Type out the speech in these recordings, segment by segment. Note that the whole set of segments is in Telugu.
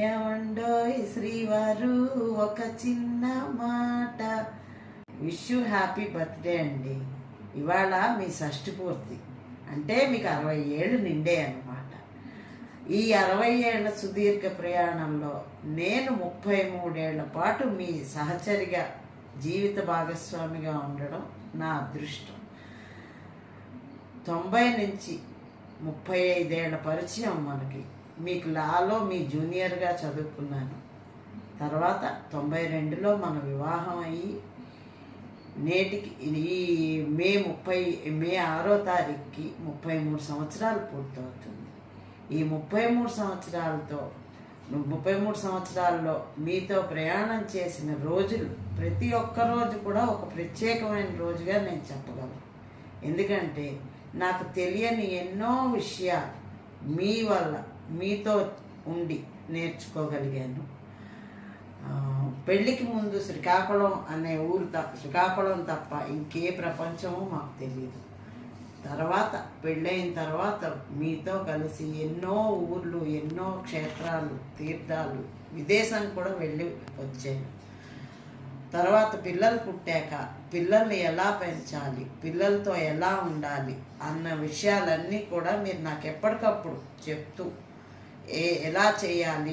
ఏమండోయ్ శ్రీవారు ఒక చిన్న మాట. విష్ యూ హ్యాపీ బర్త్డే అండి. ఇవాళ మీ షష్ఠి పూర్తి, అంటే మీకు 60 ఏళ్ళు నిండే అన్నమాట. ఈ 60 ఏళ్ల సుదీర్ఘ ప్రయాణంలో నేను 33 ఏళ్ల పాటు మీ సహచరిగా, జీవిత భాగస్వామిగా ఉండడం నా అదృష్టం. 90 నుంచి 35 ఏళ్ల పరిచయం మనకి. మీకు లాలో మీ జూనియర్గా చదువుకున్నాను. తర్వాత 92లో మన వివాహం అయ్యి నేటికి ఈ మే 6వ తారీఖుకి 33 సంవత్సరాలు పూర్తవుతుంది. ఈ 33 సంవత్సరాల్లో మీతో ప్రయాణం చేసిన రోజులు, ప్రతి ఒక్క రోజు కూడా ఒక ప్రత్యేకమైన రోజుగా నేను చెప్పగలను. ఎందుకంటే నాకు తెలియని ఎన్నో విషయాలు మీ వల్ల, మీతో ఉండి నేర్చుకోగలిగాను. పెళ్ళికి ముందు శ్రీకాకుళం అనే ఊరు శ్రీకాకుళం తప్ప ఇంకే ప్రపంచమో మాకు తెలియదు. తర్వాత పెళ్ళైన తర్వాత మీతో కలిసి ఎన్నో ఊర్లు, ఎన్నో క్షేత్రాలు, తీర్థాలు, విదేశం కూడా వెళ్ళి వచ్చాను. తర్వాత పిల్లలు పుట్టాక పిల్లల్ని ఎలా పెంచాలి, పిల్లలతో ఎలా ఉండాలి అన్న విషయాలన్నీ కూడా మీరు నాకు ఎప్పటికప్పుడు చెప్తూ ఎలా చేయాలి,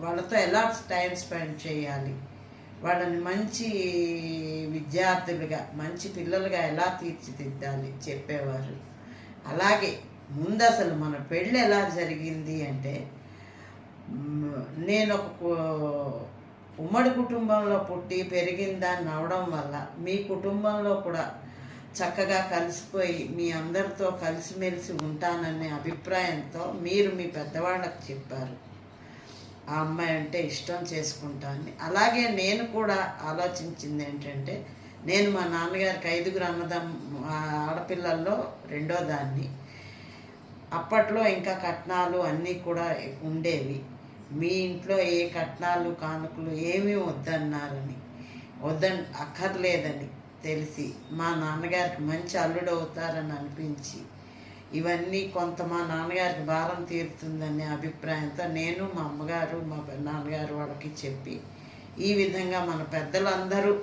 వాళ్ళతో ఎలా టైం స్పెండ్ చేయాలి, వాళ్ళని మంచి విద్యార్థులుగా, మంచి పిల్లలుగా ఎలా తీర్చిదిద్దాలి చెప్పేవారు. అలాగే ముందు అసలు మన పెళ్ళి ఎలా జరిగింది అంటే, నేను ఒక ఉమ్మడి కుటుంబంలో పుట్టి పెరిగిన దాన్ని అవడం వల్ల మీ కుటుంబంలో కూడా చక్కగా కలిసిపోయి మీ అందరితో కలిసిమెలిసి ఉంటాననే అభిప్రాయంతో మీరు మీ పెద్దవాళ్ళకి చెప్పారు ఆ అమ్మాయి అంటే ఇష్టం చేసుకుంటాను. అలాగే నేను కూడా ఆలోచించింది ఏంటంటే, నేను మా నాన్నగారికి 5 ఆడపిల్లల్లో 2వ దాన్ని. అప్పట్లో ఇంకా కట్నాలు అన్నీ కూడా ఉండేవి. మీ ఇంట్లో ఏ కట్నాలు కానుకలు ఏమీ అక్కర్లేదని తెలిసి మా నాన్నగారికి మంచి అల్లుడు అవుతారని అనిపించి, ఇవన్నీ కొంత మా నాన్నగారికి భారం తీరుతుందనే అభిప్రాయంతో నేను, మా అమ్మగారు, మా నాన్నగారు వాళ్ళకి చెప్పి, ఈ విధంగా మన పెద్దలందరూ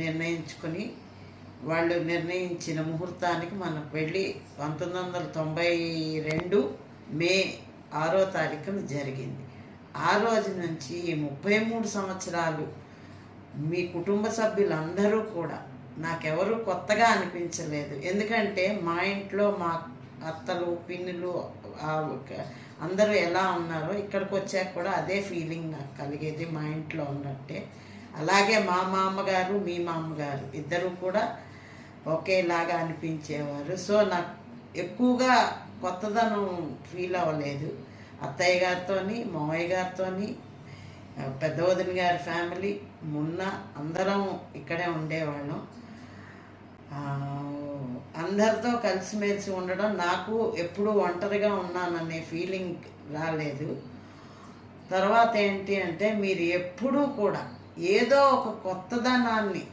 నిర్ణయించుకొని వాళ్ళు నిర్ణయించిన ముహూర్తానికి మన పెళ్ళి 1992 మే 6వ తారీఖున జరిగింది. ఆ రోజు నుంచి ఈ 33 సంవత్సరాలు మీ కుటుంబ సభ్యులందరూ కూడా నాకెవరూ కొత్తగా అనిపించలేదు. ఎందుకంటే మా ఇంట్లో మా అత్తలు, పిన్నులు అందరూ ఎలా ఉన్నారో ఇక్కడికి వచ్చాక కూడా అదే ఫీలింగ్ నాకు కలిగేది, మా ఇంట్లో ఉన్నట్టే. అలాగే మా మామగారు, మీ మామగారు ఇద్దరు కూడా ఒకేలాగా అనిపించేవారు. సో నాకు ఎక్కువగా కొత్తదనం ఫీల్ అవ్వలేదు. అత్తయ్య గారితోని, మామయ్య గారితోని, పెద్ద వదిన గారి ఫ్యామిలీ, అందరం ఇక్కడే ఉండేవాళ్ళం. అందరితో కలిసిమెలిసి ఉండడం, నాకు ఎప్పుడు ఒంటరిగా ఉన్నాననే ఫీలింగ్ రాలేదు. తర్వాత ఏంటి అంటే, మీరు ఎప్పుడూ కూడా ఏదో ఒక కొత్తదనాన్ని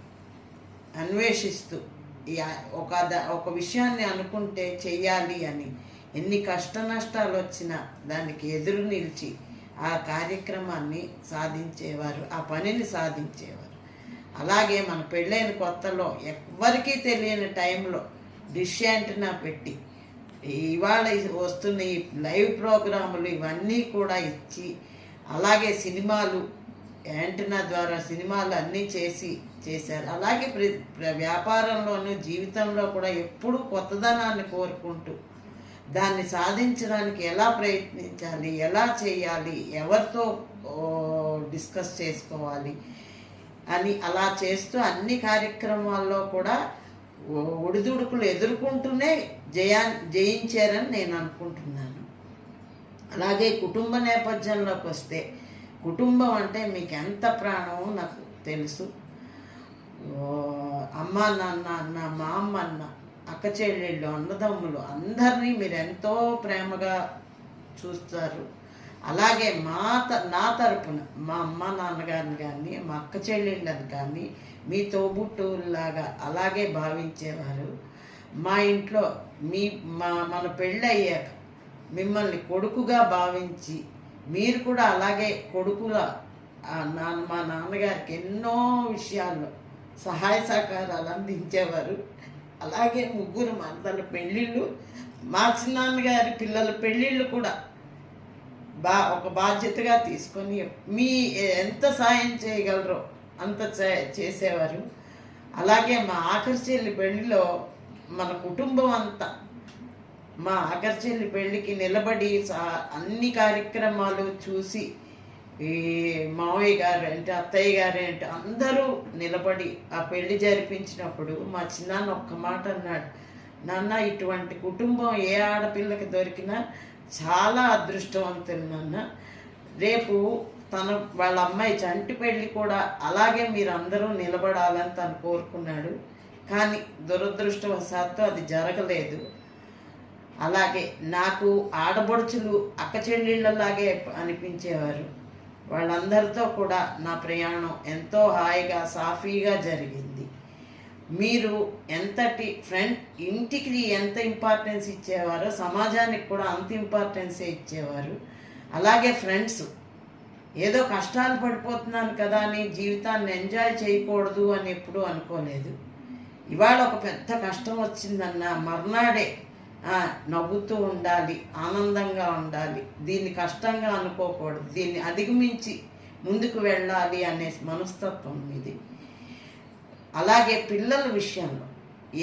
అన్వేషిస్తూ ఒక విషయాన్ని అనుకుంటే చెయ్యాలి అని, ఎన్ని కష్ట నష్టాలు వచ్చినా దానికి ఎదురు నిలిచి ఆ కార్యక్రమాన్ని సాధించేవారు, ఆ పనిని సాధించేవారు. అలాగే మన పెళ్ళైన కొత్తలో ఎవ్వరికీ తెలియని టైంలో డిష్ యాంటెన్నా పెట్టి ఇవాళ వస్తున్న ఈ లైవ్ ప్రోగ్రాములు ఇవన్నీ కూడా ఇచ్చి, అలాగే సినిమాలు, యాంటెన్నా ద్వారా సినిమాలు అన్నీ చేశారు. అలాగే వ్యాపారంలోనూ జీవితంలో కూడా ఎప్పుడూ కొత్తదనాన్ని కోరుకుంటూ దాన్ని సాధించడానికి ఎలా ప్రయత్నించాలి, ఎలా చేయాలి, ఎవరితో డిస్కస్ చేసుకోవాలి అని అలా చేస్తూ అన్ని కార్యక్రమాల్లో కూడా ఒడిదుడుకులు ఎదుర్కొంటూనే జయించారని నేను అనుకుంటున్నాను. అలాగే కుటుంబ నేపథ్యంలోకి వస్తే, కుటుంబం అంటే మీకు ఎంత ప్రాణమో నాకు తెలుసు. అమ్మ నాన్న అన్న, మా అమ్మ అన్న, అక్క చెల్లెళ్ళు, అన్నదమ్ములు అందరినీ మీరు ఎంతో ప్రేమగా చూస్తారు. అలాగే నా తరపున మా అమ్మ నాన్నగారిని కానీ, మా అక్క చెల్లెళ్ళని కానీ మీ తోబుట్టులాగా అలాగే భావించేవారు. మా ఇంట్లో మన పెళ్ళి అయ్యాక మిమ్మల్ని కొడుకుగా భావించి మీరు కూడా అలాగే కొడుకులా మా నాన్నగారికి ఎన్నో విషయాల్లో సహాయ సహకారాలు అందించేవారు. అలాగే ముగ్గురు మరదల పెళ్ళిళ్ళు, మా చిన్నాన్నగారి పిల్లల పెళ్ళిళ్ళు కూడా ఒక బాధ్యతగా తీసుకొని మీ ఎంత సాయం చేయగలరో అంత చేసేవారు. అలాగే మా ఆఖరి చెల్లి పెళ్ళిలో మన కుటుంబం అంతా మా ఆఖరి చెల్లి పెళ్ళికి నిలబడి అన్ని కార్యక్రమాలు చూసి ఈ మావయ్య గారు అంటే అత్తయ్య గారు అంటే అందరూ నిలబడి ఆ పెళ్లి జరిపించినప్పుడు మా చిన్నాన్న ఒక్క మాట అన్నాడు, నాన్న ఇటువంటి కుటుంబం ఏ ఆడపిల్లకి దొరికినా చాలా అదృష్టవంతులు నాన్న. రేపు వాళ్ళ అమ్మాయి చంటి పెళ్ళి కూడా అలాగే మీరు అందరూ నిలబడాలని తను కోరుకున్నాడు. కానీ దురదృష్టవశాత్తు అది జరగలేదు. అలాగే నాకు ఆడబడుచులు అక్క చెల్లెళ్ళలాగే అనిపించేవారు. వాళ్ళందరితో కూడా నా ప్రయాణం ఎంతో హాయిగా సాఫీగా జరిగింది. మీరు ఎంతటి ఇంటికి ఎంత ఇంపార్టెన్స్ ఇచ్చేవారో సమాజానికి కూడా అంత ఇంపార్టెన్సే ఇచ్చేవారు. అలాగే ఫ్రెండ్స్, ఏదో కష్టాలు పడిపోతున్నాను కదా అని జీవితాన్ని ఎంజాయ్ చేయకూడదు అని ఎప్పుడూ అనుకోలేదు. ఇవాళ ఒక పెద్ద కష్టం వచ్చిందన్న మర్నాడే నవ్వుతూ ఉండాలి, ఆనందంగా ఉండాలి, దీన్ని కష్టంగా అనుకోకూడదు, దీన్ని అధిగమించి ముందుకు వెళ్ళాలి అనే మనస్తత్వం ఇది. అలాగే పిల్లల విషయంలో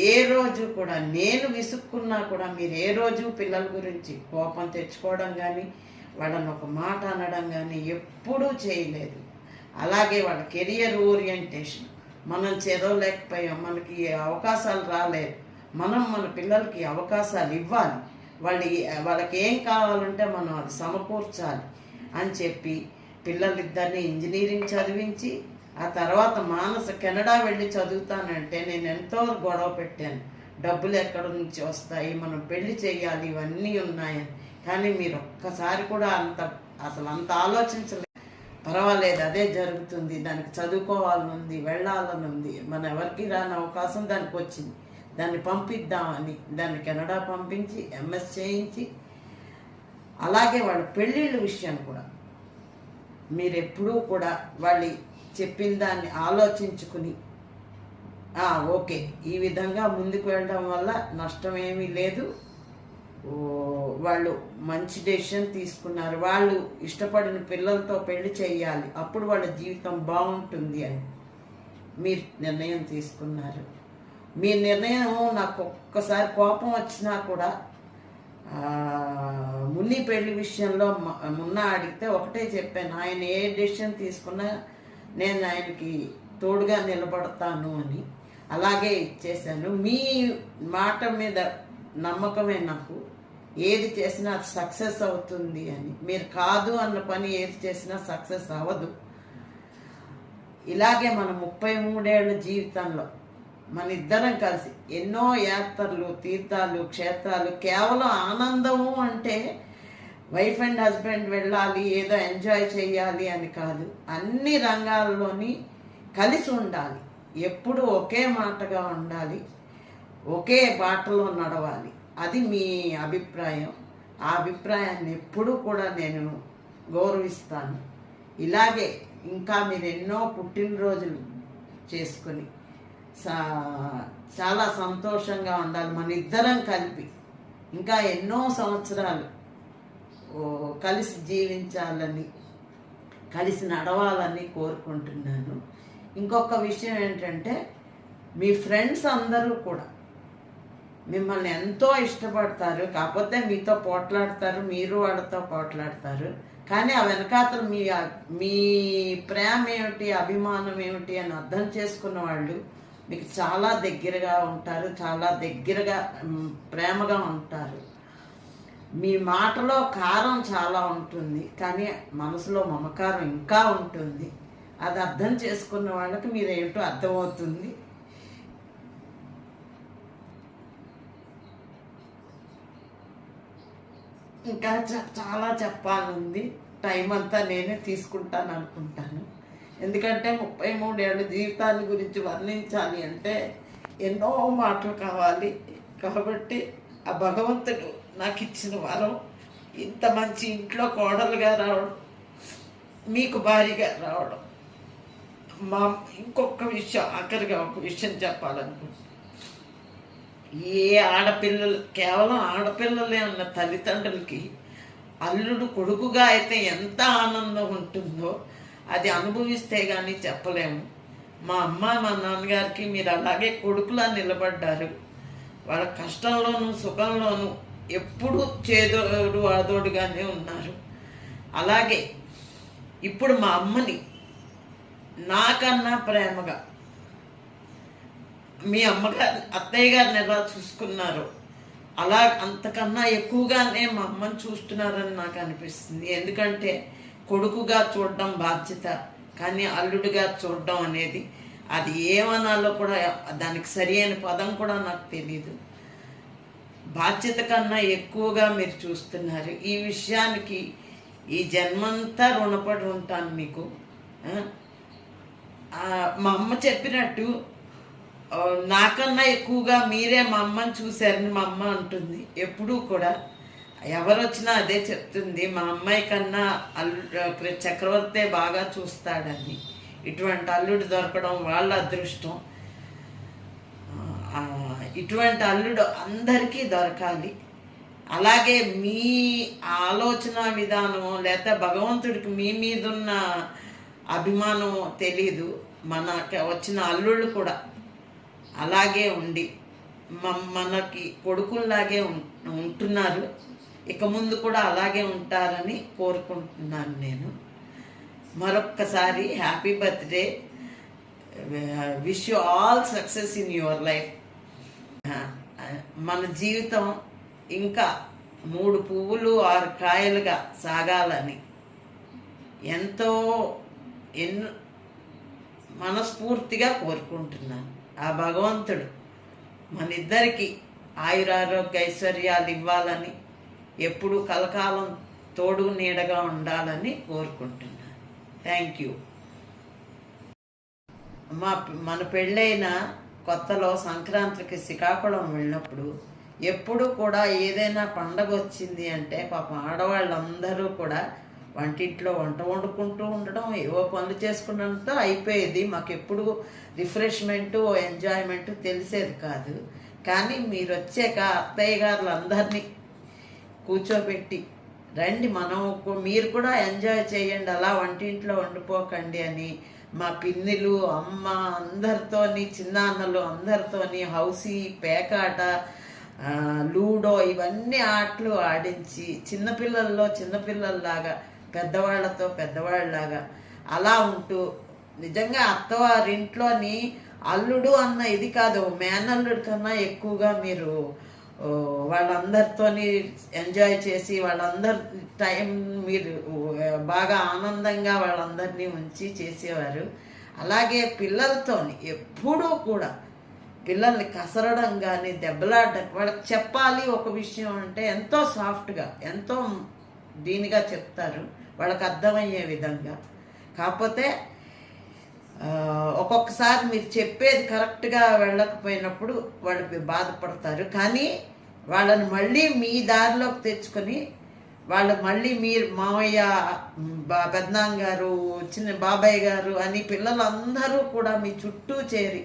ఏ రోజు కూడా నేను విసుక్కున్నా కూడా మీరు ఏ రోజు పిల్లల గురించి కోపం తెచ్చుకోవడం కానీ వాళ్ళని ఒక మాట అనడం కానీ ఎప్పుడూ చేయలేదు. అలాగే వాళ్ళ కెరియర్ ఓరియంటేషన్, మనం చదవలేకపోయాం, మనకి అవకాశాలు రాలేదు, మనం మన పిల్లలకి అవకాశాలు ఇవ్వాలి, వాళ్ళకి ఏం కావాలంటే మనం అది సమకూర్చాలి అని చెప్పి పిల్లలిద్దరిని ఇంజనీరింగ్ చదివించి ఆ తర్వాత కెనడా వెళ్ళి చదువుతానంటే నేను ఎంతో గొడవ పెట్టాను. డబ్బులు ఎక్కడి నుంచి వస్తాయి, మనం పెళ్లి చేయాలి, ఇవన్నీ ఉన్నాయని. కానీ మీరు ఒక్కసారి కూడా అసలు అంత ఆలోచించలేదు. పర్వాలేదు, అదే జరుగుతుంది, దానికి చదువుకోవాలనుంది, వెళ్ళాలనుంది, మన ఎవరికి రాని అవకాశం దానికి వచ్చింది, దాన్ని పంపిద్దామని దాన్ని కెనడా పంపించి ఎంఎస్ చేయించి. అలాగే వాళ్ళ పెళ్ళిళ్ళ విషయం కూడా మీరు ఎప్పుడూ కూడా వాళ్ళు చెప్పిన దాన్ని ఆలోచించుకుని ఓకే ఈ విధంగా ముందుకు వెళ్ళడం వల్ల నష్టమేమీ లేదు, వాళ్ళు మంచి డెసిషన్ తీసుకున్నారు, వాళ్ళు ఇష్టపడిన పిల్లలతో పెళ్లి చేయాలి, అప్పుడు వాళ్ళ జీవితం బాగుంటుంది అని మీరు నిర్ణయం తీసుకున్నారు. మీ నిర్ణయం నాకు ఒక్కసారి కోపం వచ్చినా కూడా మున్ని పెళ్లి విషయంలో మున్న అడిగితే ఒకటే చెప్పాను, ఆయన ఏ డెసిషన్ తీసుకున్నా నేను ఆయనకి తోడుగా నిలబడతాను అని. అలాగే ఇచ్చేసాను. మీ మాట మీద నమ్మకమే నాకు, ఏది చేసినా సక్సెస్ అవుతుంది అని. మీరు కాదు అన్న పని ఏది చేసినా సక్సెస్ అవ్వదు. ఇలాగే మన 33 ఏళ్ళ జీవితంలో మన ఇద్దరం కలిసి ఎన్నో యాత్రలు, తీర్థాలు, క్షేత్రాలు, కేవలం ఆనందము అంటే వైఫ్ అండ్ హస్బెండ్ వెళ్ళాలి, ఏదో ఎంజాయ్ చేయాలి అని కాదు, అన్ని రంగాల్లోని కలిసి ఉండాలి, ఎప్పుడు ఒకే మాటగా ఉండాలి, ఒకే బాటలో నడవాలి. అది మీ అభిప్రాయం. ఆ అభిప్రాయాన్ని ఎప్పుడూ కూడా నేను గౌరవిస్తాను. ఇలాగే ఇంకా మీరు ఎన్నో పుట్టినరోజులు చేసుకొని చాలా సంతోషంగా ఉండాలి. మన ఇద్దరం కలిపి ఇంకా ఎన్నో సంవత్సరాలు కలిసి జీవించాలని, కలిసి నడవాలని కోరుకుంటున్నాను. ఇంకొక విషయం ఏంటంటే, మీ ఫ్రెండ్స్ అందరూ కూడా మిమ్మల్ని ఎంతో ఇష్టపడతారు, కాకపోతే మీతో పోట్లాడతారు, మీరు వాళ్ళతో పోట్లాడతారు. కానీ ఆ వెనకాతలు మీ ప్రేమ ఏమిటి, అభిమానం ఏమిటి అని అర్థం చేసుకున్న వాళ్ళు మీకు చాలా దగ్గరగా ఉంటారు, చాలా దగ్గరగా ప్రేమగా ఉంటారు. మీ మాటలో కారం చాలా ఉంటుంది, కానీ మనసులో మమకారం ఇంకా ఉంటుంది. అది అర్థం చేసుకున్న వాళ్ళకి మీరేమిటో అర్థమవుతుంది. ఇంకా చాలా చెప్పాలంది, టైం అంతా నేనే తీసుకుంటాను అనుకుంటాను. ఎందుకంటే 33 ఏళ్ళ జీవితాన్ని గురించి వర్ణించాలి అంటే ఎన్నో మాటలు కావాలి. కాబట్టి ఆ భగవంతుడు నాకు ఇచ్చిన వరం ఇంత మంచి ఇంట్లో కోడలుగా రావడం, మీకు భారీగా రావడం. మా ఇంకొక విషయం, ఆఖరిగా ఒక విషయం చెప్పాలనుకుంటున్నాను. ఏ ఆడపిల్లలు, కేవలం ఆడపిల్లలే ఉన్న తల్లిదండ్రులకి అల్లుడు కొడుకుగా అయితే ఎంత ఆనందం ఉంటుందో అది అనుభవిస్తే కానీ చెప్పలేము. మా అమ్మ మా నాన్నగారికి మీరు అలాగే కొడుకులా నిలబడ్డారు. వాళ్ళ కష్టంలోనూ సుఖంలోనూ ఎప్పుడూ చేదోడు ఆదోడుగానే ఉన్నారు. అలాగే ఇప్పుడు మా అమ్మని నాకన్నా ప్రేమగా మీ అమ్మగారు అత్తయ్య గారిని ఎలా చూసుకున్నారో అలా అంతకన్నా ఎక్కువగానే మా అమ్మని చూస్తున్నారని నాకు అనిపిస్తుంది. ఎందుకంటే కొడుకుగా చూడడం బాధ్యత, కానీ అల్లుడిగా చూడడం అనేది అది ఏమనాలో కూడా దానికి సరి అయిన పదం కూడా నాకు తెలీదు. బాధ్యత కన్నా ఎక్కువగా మీరు చూస్తున్నారు. ఈ విషయానికి ఈ జన్మంతా రుణపడి ఉంటాను మీకు. మా అమ్మ చెప్పినట్టు నాకన్నా ఎక్కువగా మీరే మా అమ్మని చూశారని మా అమ్మ అంటుంది. ఎప్పుడూ కూడా ఎవరు వచ్చినా అదే చెప్తుంది, మా అమ్మాయి కన్నా చక్రవర్తే బాగా చూస్తాడని. ఇటువంటి అల్లుడు దొరకడం వాళ్ళ అదృష్టం. ఇటువంటి అల్లుడు అందరికీ దొరకాలి. అలాగే మీ ఆలోచన విధానం లేదా భగవంతుడికి మీ మీదున్న అభిమానం తెలీదు, మనకి వచ్చిన అల్లుళ్ళు కూడా అలాగే ఉండి మనకి కొడుకుల్లాగే ఉంటున్నారు. ఇక ముందు కూడా అలాగే ఉంటారని కోరుకుంటున్నాను నేను. మరొక్కసారి happy birthday. Wish you all success in your life. మన జీవితం ఇంకా 3 పువ్వులు 6 కాయలుగా సాగాలని ఎంతో మనస్ఫూర్తిగా కోరుకుంటున్నాను. ఆ భగవంతుడు మనిద్దరికి ఆయురారోగ్య ఐశ్వర్యాలు ఇవ్వాలని, ఎప్పుడు కలకాలం తోడు నీడగా ఉండాలని కోరుకుంటున్నాను. Thank you. మన పెళ్ళైన కొత్తలో సంక్రాంతికి శ్రీకాకుళం వెళ్ళినప్పుడు ఎప్పుడు కూడా ఏదైనా పండగ వచ్చింది అంటే పాపం ఆడవాళ్ళందరూ కూడా వంటింట్లో వంట వండుకుంటూ ఉండడం, ఏవో పనులు చేసుకున్నంత అయిపోయేది. మాకు ఎప్పుడు రిఫ్రెష్మెంటు ఎంజాయ్మెంటు తెలిసేది కాదు. కానీ మీరు వచ్చాక అత్తయ్య గారులు అందరినీ కూర్చోబెట్టి రండి, మీరు కూడా ఎంజాయ్ చేయండి, అలా వంటింట్లో వండిపోకండి అని మా పిన్నిలు, అమ్మ అందరితోని, చిన్నాన్నలు అందరితోని హౌసీ, పేకాట, లూడో ఇవన్నీ ఆటలు ఆడించి చిన్నపిల్లల్లాగా పెద్దవాళ్లతో పెద్దవాళ్ళలాగా అలా ఉంటూ నిజంగా అత్తవారింట్లోని అల్లుడు అన్న ఇది కాదు, మేనల్లుడి కన్నా ఎక్కువగా మీరు వాళ్ళందరితోని ఎంజాయ్ చేసి వాళ్ళందరి టైం మీరు బాగా ఆనందంగా వాళ్ళందరినీ ఉంచి చేసేవారు. అలాగే పిల్లలతోని ఎప్పుడూ కూడా పిల్లల్ని కసరడం కానీ దెబ్బలాడడం, వాళ్ళకి చెప్పాలి ఒక విషయం అంటే ఎంతో సాఫ్ట్గా ఎంతో దీనిగా చెప్తారు, వాళ్ళకి అర్థమయ్యే విధంగా. కాకపోతే ఒక్కొక్కసారి మీరు చెప్పేది కరెక్ట్గా వెళ్ళకపోయినప్పుడు వాళ్ళు బాధపడతారు. కానీ వాళ్ళని మళ్ళీ మీ దారిలోకి తెచ్చుకొని వాళ్ళు మళ్ళీ మీరు మామయ్య, పెద్దనాన్న గారు, చిన్న బాబాయ్ గారు అని పిల్లలందరూ కూడా మీ చుట్టూ చేరి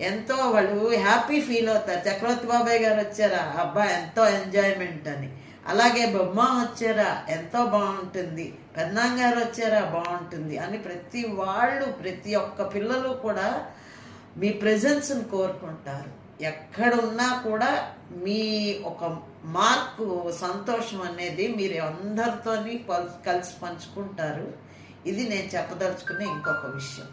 ఎంతో వాళ్ళు హ్యాపీ ఫీల్ అవుతారు. చక్రవర్తి బాబాయ్ గారు వచ్చారా, అబ్బా ఎంతో ఎంజాయ్మెంట్ అని. అలాగే బొమ్మ వచ్చారా, ఎంతో బాగుంటుంది, పెద్దనాన్న గారు వచ్చారా బాగుంటుంది అని ప్రతి ఒక్క పిల్లలు కూడా మీ ప్రెజెన్స్ని కోరుకుంటారు. ఎక్కడున్నా కూడా మీ ఒక మార్కు సంతోషం అనేది మీరు అందరితోని కలిసి పంచుకుంటారు. ఇది నేను చెప్పదలుచుకునే ఇంకొక విషయం.